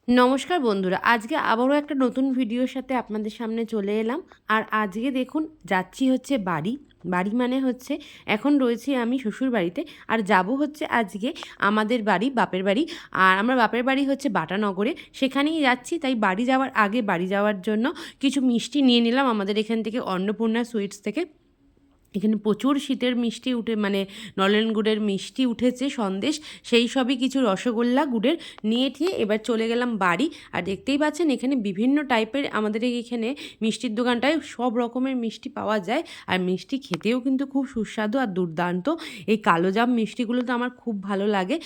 নমস্কার বন্ধুরা, আজকে আবারও একটা নতুন ভিডিওর সাথে আপনাদের সামনে চলে এলাম। আর আজকে দেখুন যাচ্ছি হচ্ছে বাড়ি। বাড়ি মানে হচ্ছে এখন রয়েছি আমি শ্বশুর বাড়িতে, আর যাব হচ্ছে আজকে আমাদের বাড়ি, বাপের বাড়ি। আর আমার বাপের বাড়ি হচ্ছে বাটানগরে, সেখানেই যাচ্ছি। তাই বাড়ি যাওয়ার আগে বাড়ি যাওয়ার জন্য কিছু মিষ্টি নিয়ে নিলাম আমাদের এখান থেকে, অন্নপূর্ণা সুইটস থেকে। এখানে প্রচুর শীতের মিষ্টি উঠে, মানে নলেন গুড়ের মিষ্টি উঠেছে, সন্দেশ, সেই সবই কিছু রসগোল্লা গুড়ের নিয়ে ঠিয়ে এবার চলে গেলাম বাড়ি। আর দেখতেই পাচ্ছেন এখানে বিভিন্ন টাইপের, আমাদের এখানে মিষ্টির দোকানটায় সব রকমের মিষ্টি পাওয়া যায়। আর মিষ্টি খেতেও কিন্তু খুব সুস্বাদু আর দুর্দান্ত। এই কালোজাম মিষ্টিগুলো তো আমার খুব ভালো লাগে।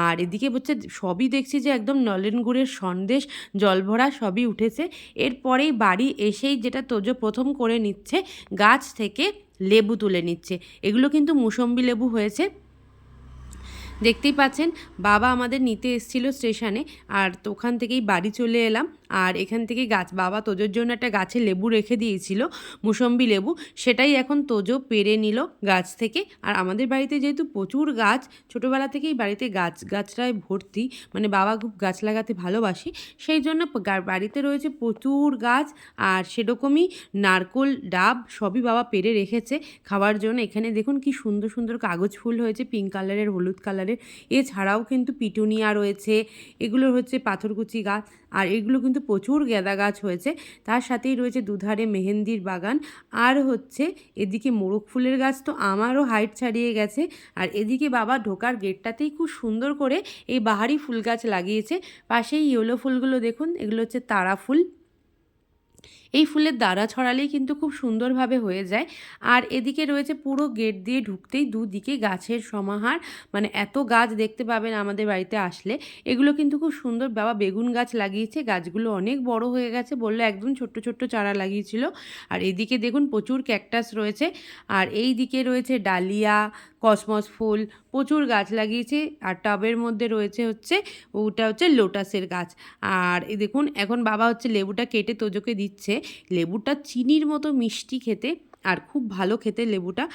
আর এদিকে হচ্ছে সবই দেখছি যে একদম নলেন গুড়ের সন্দেশ, জলভরা সবই উঠেছে। এরপরেই বাড়ি এসেই যেটা তোজো প্রথম করে নিচ্ছে, গাছ থেকে লেবু তুলে নিচ্ছে। এগুলো কিন্তু মুসম্বি লেবু হয়েছে, দেখতেই পাচ্ছেন। বাবা আমাদের নিতে এসেছিল স্টেশনে, আর তো ওখান থেকেই বাড়ি চলে এলাম। আর এখান থেকে বাবা তোজোর জন্য একটা গাছে লেবু রেখে দিয়েছিল, মুসম্বি লেবু, সেটাই এখন তোজো পেড়ে নিল গাছ থেকে। আর আমাদের বাড়িতে যেহেতু প্রচুর গাছ, ছোটোবেলা থেকেই বাড়িতে গাছটায় ভর্তি, মানে বাবা খুব গাছ লাগাতে ভালোবাসি, সেই জন্য বাড়িতে রয়েছে প্রচুর গাছ। আর সেরকমই নারকোল, ডাব সবই বাবা পেড়ে রেখেছে খাওয়ার জন্য। এখানে দেখুন কি সুন্দর সুন্দর কাগজ ফুল হয়েছে, পিঙ্ক কালারের, হলুদ কালারের। এছাড়াও কিন্তু পিটুনিয়া রয়েছে, এগুলো হচ্ছে পাথরকুচি গাছ। আর এগুলো কিন্তু প্রচুর গেঁদা গাছ হয়েছে। তার সাথেই রয়েছে দুধারে মেহেন্দির বাগান। আর হচ্ছে এদিকে মোরগ ফুলের গাছ তো আমারও হাইট ছাড়িয়ে গেছে। আর এদিকে বাবা ঢোকার গেটটাতেই খুব সুন্দর করে এই বাহারি ফুল গাছ লাগিয়েছে। পাশেই ইয়েলো ফুলগুলো দেখুন, এগুলো হচ্ছে তারা ফুল। এই ফুলের দাঁড়া ছড়ালেই কিন্তু খুব সুন্দরভাবে হয়ে যায়। আর এদিকে রয়েছে পুরো গেট দিয়ে ঢুকতেই দুদিকে গাছের সমাহার, মানে এত গাছ দেখতে পাবেন আমাদের বাড়িতে আসলে। এগুলো কিন্তু খুব সুন্দর। বাবা বেগুন গাছ লাগিয়েছে, গাছগুলো অনেক বড় হয়ে গেছে, বললো একদম ছোট্ট ছোট্ট চারা লাগিয়েছিল। আর এদিকে দেখুন প্রচুর ক্যাকটাস রয়েছে। আর এই দিকে রয়েছে ডালিয়া, কসমস ফুল, প্রচুর গাছ লাগিয়েছে। আর টবের মধ্যে রয়েছে হচ্ছে, ওটা হচ্ছে লোটাসের গাছ। আর এই দেখুন এখন বাবা হচ্ছে লেবুটা কেটে তোজোকে দিচ্ছে। লেবুটা চিনির মতো মিষ্টি খেতে, আর খুব ভালো খেতে লেবুটা।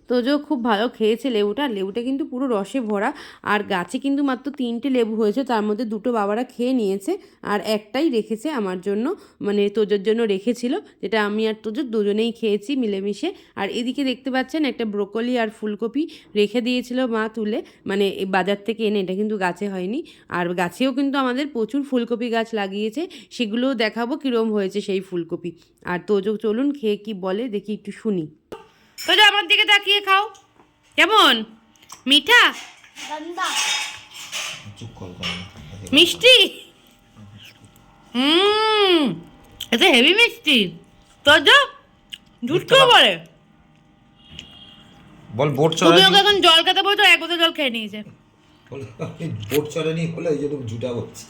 তোজো খুব ভালো খেয়েছে লেবুটা। লেবুটা কিন্তু পুরো রসে ভরা। আর গাছে কিন্তু মাত্র 3টে লেবু হয়েছে, তার মধ্যে 2টো বাবারা খেয়ে নিয়েছে, আর একটাই রেখেছে আমার জন্য, মানে তোজোর জন্য রেখেছিল, যেটা আমি আর তোজো দুজনেই খেয়েছি মিলেমিশে। আর এদিকে দেখতে পাচ্ছেন একটা ব্রোকলি আর ফুলকপি রেখে দিয়েছিল মা তুলে, মানে বাজার থেকে এনে, এটা কিন্তু গাছে হয়নি। আর গাছেও কিন্তু আমাদের প্রচুর ফুলকপি গাছ লাগিয়েছে, সেগুলোও দেখাবো কীরকম হয়েছে সেই ফুলকপি। আর তোজো চলুন খেয়ে কি বলে দেখি, একটু শুনি। তোজো আমার দিকে তাকিয়ে খাও, কেমন মিঠা, মিষ্টি? এটা হেভি মিষ্টি। তোজো ঝুটকো বলে বল বোট তুমি চড়ানি। ওকে এখন জল খেতে বলছো, এক বোতল জল খেয়ে নিয়েছে। বোট চড়ানি হলে ওই জন্য ঝুটা বলছে।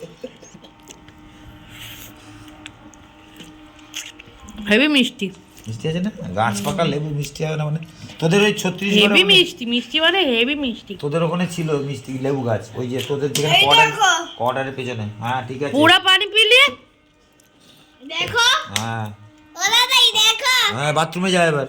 হেভি মিষ্টি। মিষ্টি আছে না, গাছ পাকা লেবু মিষ্টি হবে না মানে? তোদের ওই হেভি 36 মিষ্টি, মিষ্টি মানে হেভি মিষ্টি। তোদের ওখানে ছিল মিষ্টি লেবু গাছ, ওই যে তোদের যেখানে কোয়ার্টারের পেছনে। হ্যাঁ ঠিক আছে। পুরা পানি পিলে দেখো, হ্যাঁ ওরা তাই দেখো। হ্যাঁ, বাথরুমে যা এবার।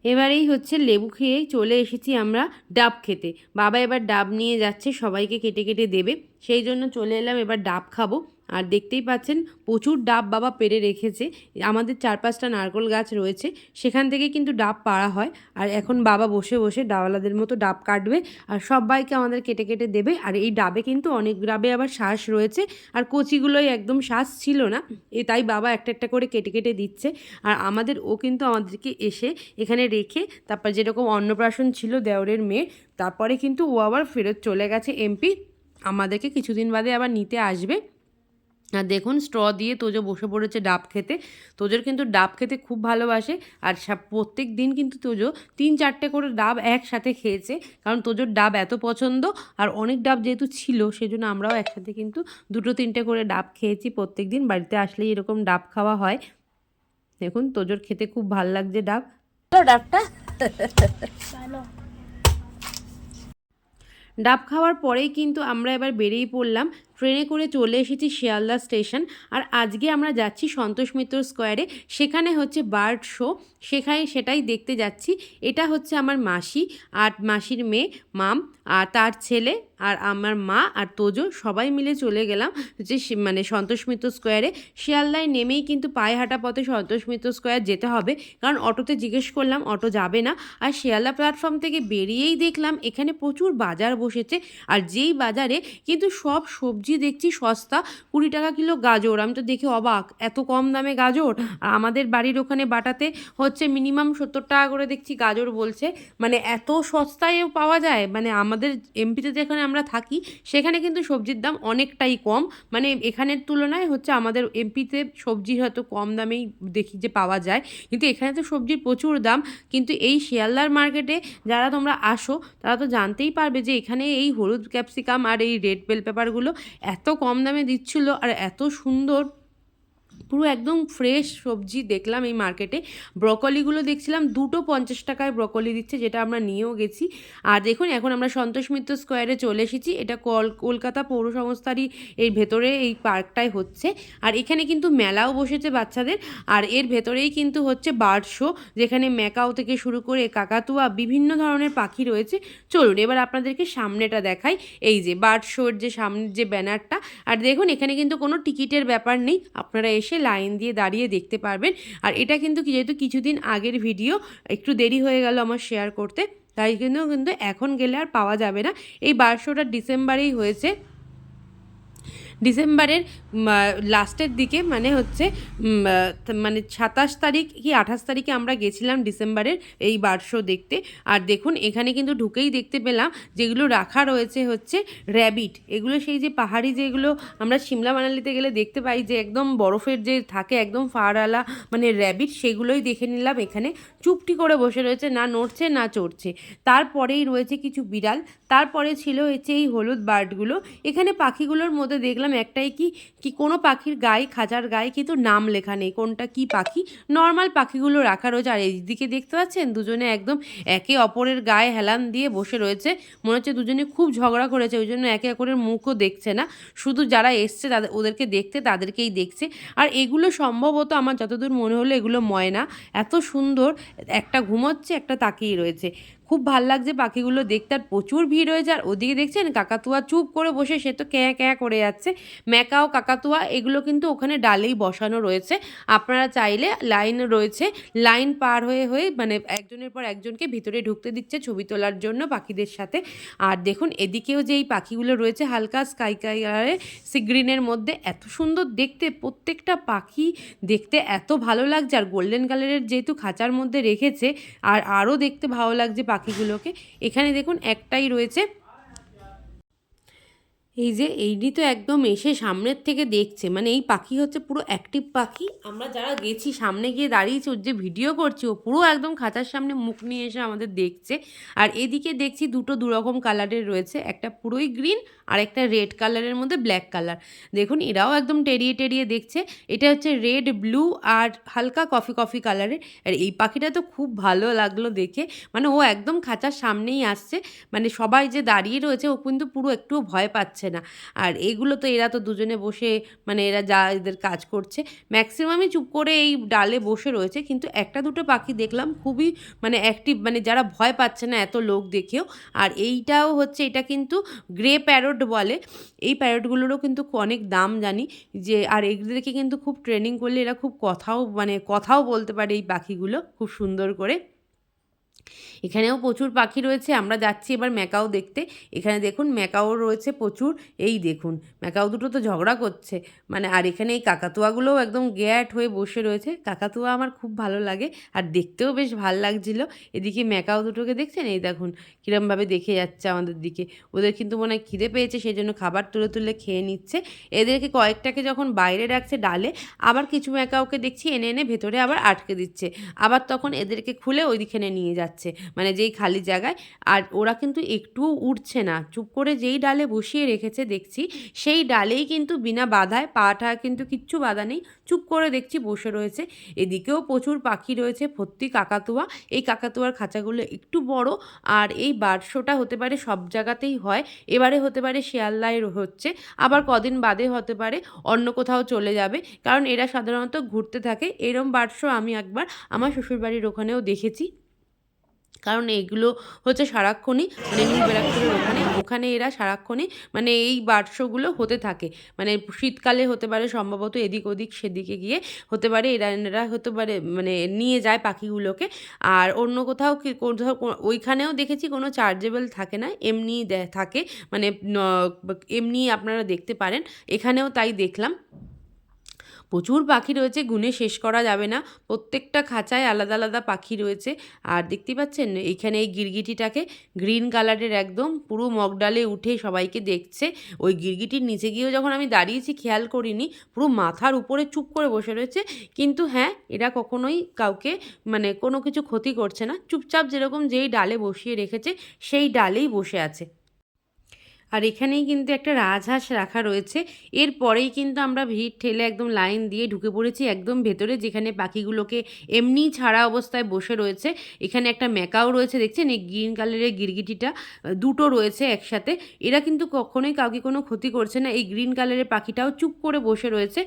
এবারেই হচ্ছে লেবু খেয়েই চলে এসেছি আমরা ডাব খেতে। বাবা এবার ডাব নিয়ে যাচ্ছে, সবাইকে কেটে কেটে দেবে, সেই জন্য চলে এলাম এবার ডাব খাবো। আর দেখতেই পাচ্ছেন প্রচুর ডাব বাবা পেড়ে রেখেছে। আমাদের 4-5টা নারকেল গাছ রয়েছে, সেখান থেকে কিন্তু ডাব পাড়া হয়। আর এখন বাবা বসে বসে ডাওয়ালাদের মতো ডাব কাটবে, আর সবাইকে আমাদের কেটে কেটে দেবে। আর এই ডাবে কিন্তু অনেক ডাবে আবার শ্বাস রয়েছে, আর কচিগুলোই একদম শ্বাস ছিল না, তাই বাবা একটা একটা করে কেটে কেটে দিচ্ছে। আর ও কিন্তু আমাদেরকে এসে এখানে রেখে, তারপর যেরকম অন্নপ্রাশন ছিল দেওরের মেয়ে, তারপরে কিন্তু ও আবার ফেরত চলে গেছে এমপি। আমাদেরকে কিছুদিন বাদে আবার নিতে আসবে। আর দেখুন স্ট্র দিয়ে তোজো বসে পড়েছে ডাব খেতে। তোজোর কিন্তু ডাব খেতে খুব ভালোবাসে। আর প্রত্যেক দিন কিন্তু তোজো 3-4টে করে ডাব একসাথে খেয়েছে, কারণ তোজোর ডাব এত পছন্দ। আর অনেক ডাব যেহেতু ছিল, সেজন্য আমরাও একসাথে কিন্তু 2-3টে করে ডাব খেয়েছি। প্রত্যেক দিন বাড়িতে আসলেই এরকম ডাব খাওয়া হয়। দেখুন তোজোর খেতে খুব ভাল লাগছে ডাব। ডাবটা ডাব খাওয়ার পরেই কিন্তু আমরা এবার বেরিয়ে পড়লাম ট্রেনে করে চলে এসেছি শিয়ালদা স্টেশন। আর আজকে আমরা যাচ্ছি সন্তোষ মিত্র স্কোয়ারে, সেখানে হচ্ছে বার্ড শো, সেটাই দেখতে যাচ্ছি। এটা হচ্ছে আমার মাসি আর মাসির মেয়ে মাম আর তার ছেলে আর আমার মা আর তোজো সবাই মিলে চলে গেলাম যে মানে সন্তোষ মিত্র স্কোয়ারে। শিয়ালদায় নেমেই কিন্তু পায়ে হাঁটা পথে সন্তোষ মিত্র স্কোয়ার যেতে হবে, কারণ অটোতে জিজ্ঞেস করলাম, অটো যাবে না। আর শিয়ালদা প্ল্যাটফর্ম থেকে বেরিয়েই দেখলাম এখানে প্রচুর বাজার বসেছে, আর যেই বাজারে কিন্তু সব সবজি দেখছি সস্তা, 20 টাকা কিলো গাজর। আমি তো দেখে অবাক, এত কম দামে গাজর। আর আমাদের বাড়ির ওখানে বাটাতে হচ্ছে মিনিমাম 70 টাকা করে দেখছি গাজর বলছে, মানে এত সস্তায়ও পাওয়া যায়। মানে আমাদের এমপিতে যেখানে আমরা থাকি সেখানে কিন্তু সবজির দাম অনেকটাই কম, মানে এখানের তুলনায় হচ্ছে আমাদের এমপিতে সবজি হয়তো কম দামেই দেখি যে পাওয়া যায়, কিন্তু এখানে তো সবজির প্রচুর দাম। কিন্তু এই শিয়ালদার মার্কেটে যারা তোমরা আসো তারা তো জানতেই পারবে যে এখানে এই হলুদ ক্যাপসিকাম আর এই রেড বেল পেপারগুলো এত কম দামে দিচ্ছিল, আর এত সুন্দর, পুরো একদম ফ্রেশ সবজি দেখলাম এই মার্কেটে। ব্রকলিগুলো দেখছিলাম 250 টাকায় ব্রকলি দিচ্ছে, যেটা আমরা নিয়েও গেছি। আর দেখুন এখন আমরা সন্তোষ মিত্র স্কোয়ারে চলে এসেছি। এটা কলকাতা পৌর সংস্থারই এর ভেতরে এই পার্কটাই হচ্ছে। আর এখানে কিন্তু মেলাও বসেছে বাচ্চাদের, আর এর ভেতরেই কিন্তু হচ্ছে বার্ড শো, যেখানে ম্যাকাও থেকে শুরু করে কাকাতুয়া বিভিন্ন ধরনের পাখি রয়েছে। চলুন এবার আপনাদেরকে সামনেটা দেখাই, এই যে বার্ড শোর যে সামনের যে ব্যানারটা। আর দেখুন এখানে কিন্তু কোনো টিকিটের ব্যাপার নেই, আপনারা এসে লাইন দিয়ে দাঁড়িয়ে দেখতে পারবেন। আর এটা কিন্তু যেহেতু কিছুদিন আগের ভিডিও, একটু দেরি হয়ে গেল আমার শেয়ার করতে, তাই কিন্তু এখন গেলে আর পাওয়া যাবে না। এই বার্ড শোটা ডিসেম্বরেই হয়েছে, ডিসেম্বরের লাস্টের দিকে, মানে হচ্ছে মানে 27 তারিখ কি 28 তারিখে আমরা গেছিলাম ডিসেম্বরের এই বার্ড শো দেখতে। আর দেখুন এখানে কিন্তু ঢুকেই দেখতে পেলাম যেগুলো রাখা রয়েছে হচ্ছে র্যাবিট। এগুলো সেই যে পাহাড়ি যেগুলো আমরা সিমলা মানালিতে গেলে দেখতে পাই যে একদম বরফের যে থাকে একদম ফাড়ালা, মানে র্যাবিট, সেগুলোই দেখে নিলাম। এখানে চুপটি করে বসে রয়েছে, না নড়ছে না চড়ছে। তারপরেই রয়েছে কিছু বিড়াল, তারপরে ছিল হচ্ছে এই হলুদ বার্ডগুলো। এখানে পাখিগুলোর মধ্যে দেখলাম একটাই কি কোনো পাখির গায়ে, খাঁচার গায়ে কিন্তু নাম লেখা নেই কোনটা কি পাখি, নর্মাল পাখিগুলো রাখা রয়েছে। আর এইদিকে দেখতে পাচ্ছেন দুজনে একদম একে অপরের গায়ে হেলান দিয়ে বসে রয়েছে, মনে হচ্ছে দুজনে খুব ঝগড়া করেছে, ওই জন্য একে অপরের মুখও দেখছে না, শুধু যারা এসছে তাদের ওদেরকে দেখতে তাদেরকেই দেখছে। আর এগুলো সম্ভবত আমার যতদূর মনে হলো এগুলো ময়না, এত সুন্দর, একটা ঘুমোচ্ছে একটা তাকিয়ে রয়েছে। খুব ভাল লাগছে পাখিগুলো দেখতে, আর প্রচুর ভিড় হয়েছে। আর ওদিকে দেখছেন কাকাতুয়া চুপ করে বসে, সে তো ক্যাঁ ক্যাঁ করে যাচ্ছে। ম্যাকাও কাকাতুয়া এগুলো কিন্তু ওখানে ডালেই বসানো রয়েছে, আপনারা চাইলে লাইন রয়েছে, লাইন পার হয়ে হয়ে মানে একজনের পর একজনকে ভিতরে ঢুকতে দিচ্ছে ছবি তোলার জন্য পাখিদের সাথে। আর দেখুন এদিকেও যে এই পাখিগুলো রয়েছে হালকা স্কাই কালারে সি গ্রিনের মধ্যে, এত সুন্দর দেখতে, প্রত্যেকটা পাখি দেখতে এত ভালো লাগছে। আর গোল্ডেন কালারের যেহেতু খাঁচার মধ্যে রেখেছে, আর আরও দেখতে ভালো লাগছে পাখিগুলোকে। এখানে দেখুন একটাই রয়েছে, এই যে এইটি তো একদম এসে সামনের থেকে দেখছে, মানে এই পাখি হচ্ছে পুরো অ্যাক্টিভ পাখি। আমরা যারা গেছি সামনে গিয়ে দাঁড়িয়েছি, ওর যে ভিডিও করছি ও পুরো একদম খাঁচার সামনে মুখ নিয়ে এসে আমাদের দেখছে। আর এদিকে দেখছি দু রকম কালারের রয়েছে, একটা পুরোই গ্রিন আর একটা রেড কালারের মধ্যে ব্ল্যাক কালার। দেখুন এরাও একদম টেরিয়ে টেরিয়ে দেখছে। এটা হচ্ছে রেড, ব্লু আর হালকা কফি কফি কালারের। আর এই পাখিটা তো খুব ভালো লাগলো দেখে, মানে ও একদম খাঁচার সামনেই আসছে, মানে সবাই যে দাঁড়িয়ে রয়েছে ও কিন্তু পুরো একটুও ভয় পাচ্ছে না। আর এগুলো তো এরা তো দুজনে বসে, মানে এরা যা এদের কাজ করছে, ম্যাক্সিমামই চুপ করে এই ডালে বসে রয়েছে। কিন্তু একটা দুটো পাখি দেখলাম খুবই মানে অ্যাক্টিভ, মানে যারা ভয় পাচ্ছে না এত লোক দেখেও। আর এইটাও হচ্ছে, এটা কিন্তু গ্রে প্যারট বলে, এই প্যারটগুলোরও কিন্তু অনেক দাম জানি যে। আর এগুলোকে কিন্তু খুব ট্রেনিং করলে এরা খুব কথাও বলতে পারে এই পাখিগুলো খুব সুন্দর করে। এখানেও প্রচুর পাখি রয়েছে, আমরা যাচ্ছি এবার ম্যাকাও দেখতে। এখানে দেখুন ম্যাকাও রয়েছে প্রচুর, এই দেখুন ম্যাকাও দুটো তো ঝগড়া করছে, মানে। আর এখানে এই কাকাতুয়াগুলোও একদম গ্যাট হয়ে বসে রয়েছে, কাকাতুয়া আমার খুব ভালো লাগে আর দেখতেও বেশ ভালো লাগছিল। এদিকে ম্যাকাও দুটোকে দেখছেন, এই দেখুন কীরমভাবে দেখে যাচ্ছে আমাদের দিকে। ওদের কিন্তু মনে হয় খিদে পেয়েছে, সেই জন্য খাবার তুলে তুলে খেয়ে নিচ্ছে। এদেরকে কয়েকটাকে যখন বাইরে রাখছে ডালে, আবার কিছু ম্যাকাওকে দেখছি এনে এনে ভেতরে আবার আটকে দিচ্ছে, আবার তখন এদেরকে খুলে ওইদিকে নিয়ে যাচ্ছে। যাচ্ছে, মানে যেই খালি জায়গায়। আর ওরা কিন্তু একটুও উঠছে না, চুপ করে যেই ডালে বসিয়ে রেখেছে দেখছি সেই ডালেই কিন্তু বিনা বাধায়, পাটা কিন্তু কিচ্ছু বাধা নেই, চুপ করে দেখছি বসে রয়েছে। এদিকেও প্রচুর পাখি রয়েছে, ভর্তি কাকাতুয়া। এই কাকাতুয়ার খাঁচাগুলো একটু বড়, আর এই বার্ড শোটা হতে পারে সব জায়গাতেই হয়, এবারে হতে পারে শিয়ালদায় হচ্ছে, আবার কদিন বাদে হতে পারে অন্য কোথাও চলে যাবে, কারণ এরা সাধারণত ঘুরতে থাকে। এরম বার্ড শো আমি একবার আমার শ্বশুরবাড়ির ওখানেও দেখেছি, কারণ এগুলো হচ্ছে সারাক্ষণই, মানে নিউ ব্যারাকপুরের ওখানে এরা সারাক্ষণই মানে এই বার্ড শোগুলো হতে থাকে। মানে শীতকালে হতে পারে সম্ভবত এদিক ওদিক সেদিকে গিয়ে হতে পারে এরা হতে পারে মানে নিয়ে যায় পাখিগুলোকে। আর অন্য কোথাও কোথাও ওইখানেও দেখেছি কোনো চার্জেবল থাকে না, এমনি থাকে, মানে এমনি আপনারা দেখতে পারেন, এখানেও তাই দেখলাম। প্রচুর পাখি রয়েছে, গুণে শেষ করা যাবে না, প্রত্যেকটা খাঁচায় আলাদা আলাদা পাখি রয়েছে। আর দেখতে পাচ্ছেন এইখানে এই গিরগিটিটাকে, গ্রিন কালারের একদম পুরো মগডালে উঠে সবাইকে দেখছে। ওই গিরগিটির নিচে গিয়েও যখন আমি দাঁড়িয়েছি খেয়াল করিনি, পুরো মাথার উপরে চুপ করে বসে রয়েছে। কিন্তু হ্যাঁ, এরা কখনোই কাউকে মানে কোনো কিছু ক্ষতি করছে না, চুপচাপ যেরকম যেই ডালে বসিয়ে রেখেছে সেই ডালেই বসে আছে। আর এখানেই কিন্তু একটা রাজহাঁস রাখা রয়েছে। এরপরেই কিন্তু আমরা ভিড় ঠেলে একদম লাইন দিয়ে ঢুকে পড়েছি একদম ভেতরে, যেখানে পাখিগুলোকে এমনিই ছাড়া অবস্থায় বসে রয়েছে। এখানে একটা ম্যাকাও রয়েছে, দেখছেন এই গ্রিন কালারের গিরগিটিটা, দুটো রয়েছে একসাথে। এরা কিন্তু কখনোই কাউকে কোনো ক্ষতি করছে না। এই গ্রিন কালারের পাখিটাও চুপ করে বসে রয়েছে।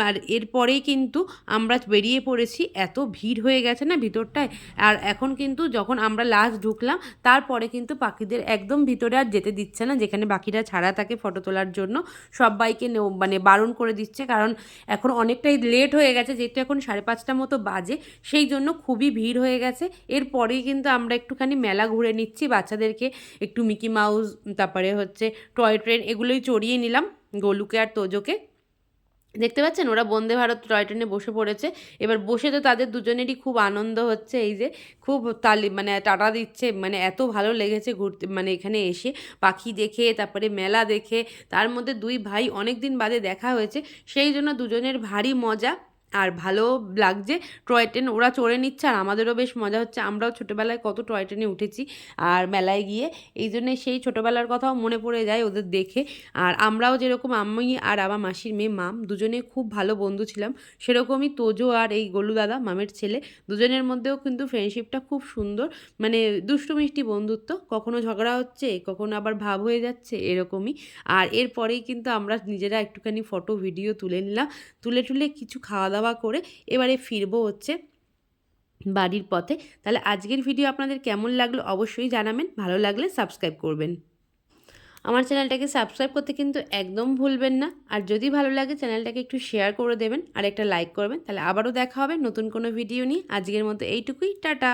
আর এরপরেই কিন্তু আমরা বেরিয়ে পড়েছি, এত ভিড় হয়ে গেছে না ভিতরটায়। আর এখন কিন্তু যখন আমরা লাস্ট ঢুকলাম তারপরে কিন্তু পাখিদের একদম ভিতরে আর যেতে দিচ্ছে না, যেখানে বাকিরা ছাড়া থাকে ফটো তোলার জন্য, সবাইকে মানে বারণ করে দিচ্ছে, কারণ এখন অনেকটাই লেট হয়ে গেছে, যেহেতু এখন 5:30 মতো বাজে, সেই জন্য খুবই ভিড় হয়ে গেছে। এরপরেই কিন্তু আমরা একটুখানি মেলা ঘুরে নিচ্ছি, বাচ্চাদেরকে একটু মিকি মাউস, তারপরে হচ্ছে টয় ট্রেন, এগুলোই চড়িয়ে নিলাম গোলুকে আর তোজোকে। দেখতে পাচ্ছেন ওরা বন্দে ভারত টয় ট্রেনে বসে পড়েছে। এবার বসে তো তাদের দুজনেরই খুব আনন্দ হচ্ছে, এই যে খুব তালি মানে টাটা দিচ্ছে, মানে এত ভালো লেগেছে ঘুরতে, মানে এখানে এসে পাখি দেখে, তারপরে মেলা দেখে। তার মধ্যে দুই ভাই অনেক দিন বাদে দেখা হয়েছে, সেই জন্য দুজনের ভারী মজা আর ভালো লাগছে। টয় ট্রেন ওরা চড়ে নিচ্ছে আর আমাদেরও বেশ মজা হচ্ছে। আমরাও ছোটোবেলায় কত টয় ট্রেনে উঠেছি আর মেলায় গিয়ে, এই জন্যে সেই ছোটোবেলার কথাও মনে পড়ে যায় ওদের দেখে। আর আমরাও যেরকম, আমি আর আমার মাসির মেয়ে মাম দুজনে খুব ভালো বন্ধু ছিলাম, সেরকমই তোজো আর এই গোলু দাদা মামের ছেলে, দুজনের মধ্যেও কিন্তু ফ্রেন্ডশিপটা খুব সুন্দর, মানে দুষ্টু মিষ্টি বন্ধুত্ব, কখনো ঝগড়া হচ্ছে, কখনো আবার ভাব হয়ে যাচ্ছে, এরকমই। আর এরপরেই কিন্তু আমরা নিজেরা একটুখানি ফটো ভিডিও তুলে নিলাম, তুলে কিছু খাওয়া দাওয়া করে এবারে ফিরবো হচ্ছে বাড়ির পথে। তাহলে আজকের ভিডিও আপনাদের কেমন লাগলো অবশ্যই জানাবেন, ভালো লাগলে সাবস্ক্রাইব করবেন। আমার চ্যানেলটাকে সাবস্ক্রাইব করতে কিন্তু একদম ভুলবেন না। আর যদি ভালো লাগে চ্যানেলটাকে একটু শেয়ার করে দেবেন আর একটা লাইক করবেন। তাহলে আবারও দেখা হবে নতুন কোনো ভিডিও নিয়ে। আজকের মতো এইটুকুই, টাটা।